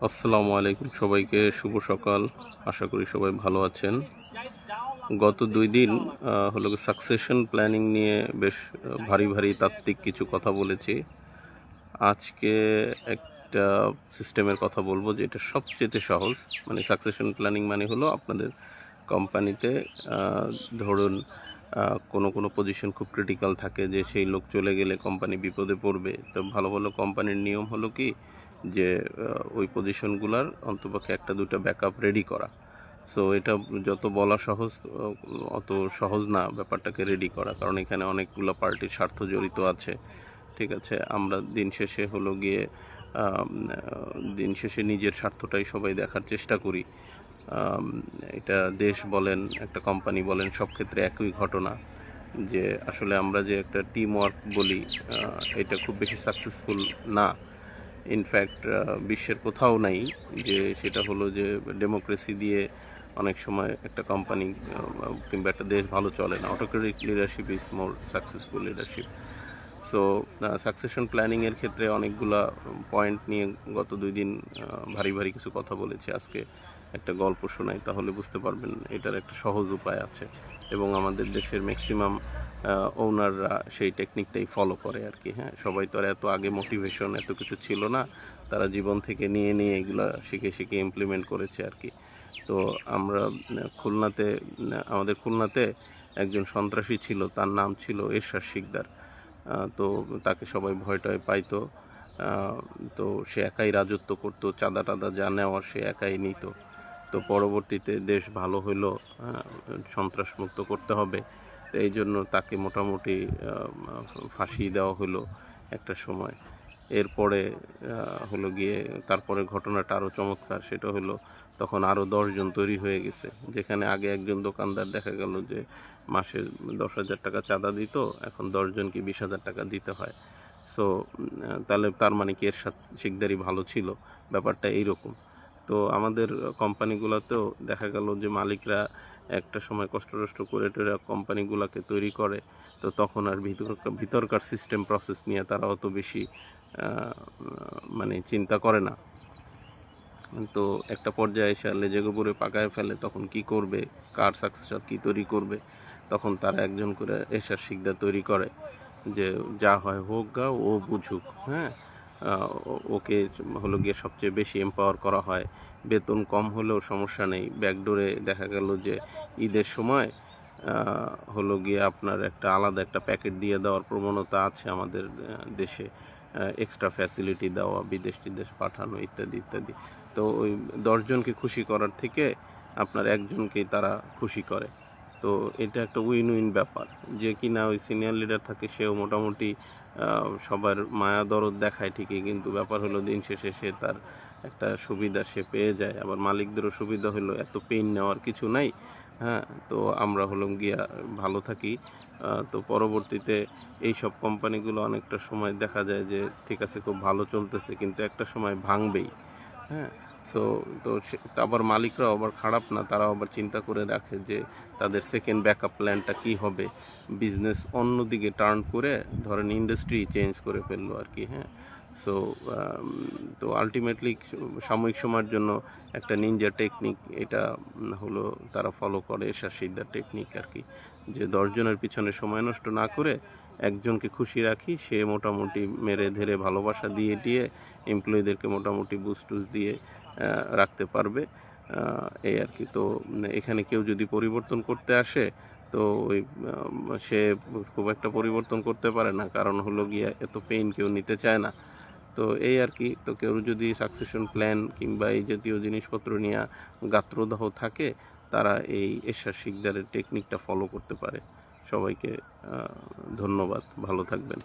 আসসালামু আলাইকুম, সবাইকে শুভ সকাল। আশা করি সবাই ভালো আছেন। গত 2 দিন হলো সাকসেশন প্ল্যানিং নিয়ে বেশ ভারী ভারী তাত্ত্বিক কিছু কথা বলেছি। আজকে একটা সিস্টেমের কথা বলবো যেটা সবচেয়ে সহজ। মানে সাকসেশন প্ল্যানিং মানে হলো আপনাদের কোম্পানিতে ধরুন কোনো পজিশন খুব ক্রিটিক্যাল থাকে, যে সেই লোক চলে গেলে কোম্পানি বিপদে পড়বে। তো ভালো ভালো কোম্পানির নিয়ম হলো কি, যে ওই পজিশনগুলোর অন্তপক্ষে একটা দুটো ব্যাকআপ রেডি করা। সো এটা যত বলা সহজ, অত সহজ না ব্যাপারটাকে রেডি করা, কারণ এখানে অনেকগুলো পার্টির স্বার্থ জড়িত আছে। ঠিক আছে, আমরা দিন শেষে হলো গিয়ে দিন শেষে নিজের স্বার্থটাই সবাই দেখার চেষ্টা করি। এটা দেশ বলেন, একটা কোম্পানি বলেন, সব ক্ষেত্রে একই ঘটনা, যে আসলে আমরা যে একটা টিম ওয়ার্ক বলি, এটা খুব বেশি সাকসেসফুল না। ইনফ্যাক্ট বিশ্বের কোথাও নাই যে সেটা হলো যে ডেমোক্রেসি দিয়ে অনেক সময় একটা কোম্পানি কিংবা একটা দেশ ভালো চলে না। Autocratic leadership is more successful leadership. So succession প্ল্যানিংয়ের ক্ষেত্রে অনেকগুলা পয়েন্ট নিয়ে গত 2 দিন ভারী ভারী কিছু কথা বলেছি। আজকে একটা গল্প শোনাই, তাহলে বুঝতে পারবেন এটার একটা সহজ উপায় আছে, এবং আমাদের দেশের ম্যাক্সিমাম ওনাররা সেই টেকনিকটাই ফলো করে আর কি। হ্যাঁ, সবাই তো আর এত আগে মোটিভেশন এত কিছু ছিল না, তারা জীবন থেকে নিয়ে নিয়ে এগুলো শিখে শিখে ইমপ্লিমেন্ট করেছে আর কি। তো আমরা আমাদের খুলনাতে একজন সন্ত্রাসী ছিল, তার নাম ছিল এরশাদ শিকদার। তো তাকে সবাই ভয় টয় পাইতো। তো সে একাই রাজত্ব করতো, চাঁদা টাদা যা নেওয়ার সে একাই নিত। তো পরবর্তীতে দেশ ভালো হইলো, সন্ত্রাসমুক্ত করতে হবে, তো এই জন্য তাকে মোটামুটি ফাঁসি দেওয়া হলো একটা সময়। এরপরে হলো গিয়ে তারপরে ঘটনাটা আরও চমৎকার, সেটা হলো তখন আরও 10 জন তৈরি হয়ে গেছে। যেখানে আগে একজন দোকানদার দেখা গেল যে মাসে 10,000 টাকা চাঁদা দিত, এখন 10 জনকে 20,000 টাকা দিতে হয়। সো তাহলে তার মানে কি এরশাদ শিকদারি ভালো ছিল? ব্যাপারটা এইরকম। তো আমাদের কোম্পানিগুলোতেও দেখা গেল যে মালিকরা একটা সময় কষ্ট করে টোরে কোম্পানিগুলোকে তৈরি করে, তো তখন আর ভিতরকার সিস্টেম প্রসেস নিয়ে তারা অত বেশি মানে চিন্তা করে না। তো একটা পর্যায়ে এসে লেজে গোবরে পাকায় ফেলে, তখন কি করবে, কার সাকসেসর কী তৈরি করবে, তখন তারা একজন করে এরশাদ শিকদার তৈরি করে, যে যা হয় হোক গা, ও বুঝুক। হ্যাঁ, ওকে হলো গিয়ে সবচেয়ে বেশি এম্পাওয়ার করা হয়। বেতন কম হলেও সমস্যা নেই, ব্যাকডোরে দেখা গেল যে ঈদের সময় হলো গিয়ে আপনার একটা আলাদা একটা প্যাকেট দিয়ে দেওয়ার প্রবণতা আছে আমাদের দেশে। এক্সট্রা ফ্যাসিলিটি দেওয়া, বিদেশ টিদেশ পাঠানো, ইত্যাদি ইত্যাদি। তো ওই 10 জনকে খুশি করার থেকে আপনার একজনকেই তারা খুশি করে। তো এটা একটা উইন উইন ব্যাপার, যে কিনা ওই সিনিয়র লিডার থাকে সেও মোটামুটি সবার মায়া দরদ দেখায় ঠিকই, কিন্তু ব্যাপার হলো দিন শেষে সে তার একটা সুবিধা সে পেয়ে যায়। আবার মালিকদেরও সুবিধা হলো এত পেইন নেওয়ার কিছু নাই। হ্যাঁ, তো আমরা হলাম গিয়া ভালো থাকি। তো পরবর্তীতে এই সব কোম্পানিগুলো অনেকটা সময় দেখা যায় যে ঠিক আছে, খুব ভালো চলতেছে, কিন্তু একটা সময় ভাঙবেই। হ্যাঁ, সো তো আবার মালিকরাও আবার খারাপ না, তারাও আবার চিন্তা করে রাখে যে তাদের সেকেন্ড ব্যাকআপ প্ল্যানটা কী হবে। বিজনেস অন্যদিকে টার্ন করে ধরেন ইন্ডাস্ট্রি চেঞ্জ করে ফেললো আর কি। হ্যাঁ, সো তো আলটিমেটলি সাময়িক সময়ের জন্য একটা নিনজা টেকনিক, এটা হলো তারা ফলো করে, এরশাদ শিকদার টেকনিক আর কি, যে 10 জনের পিছনে সময় নষ্ট না করে একজনকে খুশি রাখি, সে মোটামুটি মেরে ধরে ভালোবাসা দিয়ে এমপ্লয়ীদেরকে মোটামুটি বুস্টুস দিয়ে রাখতে পারবে, এই আর কি। তো এখানে কেউ যদি পরিবর্তন করতে আসে, তো ওই সে খুব একটা পরিবর্তন করতে পারে না, কারণ হলো গিয়া এত পেইন কেউ নিতে চায় না। তো এই আর কি। তো কেউ যদি সাকসেশন প্ল্যান কিংবা এই জাতীয় জিনিসপত্র নিয়ে গাত্রদাহ থাকে, তারা এই এরশাদ শিকদারের টেকনিকটা ফলো করতে পারে। সবাইকে ধন্যবাদ, ভালো থাকবেন।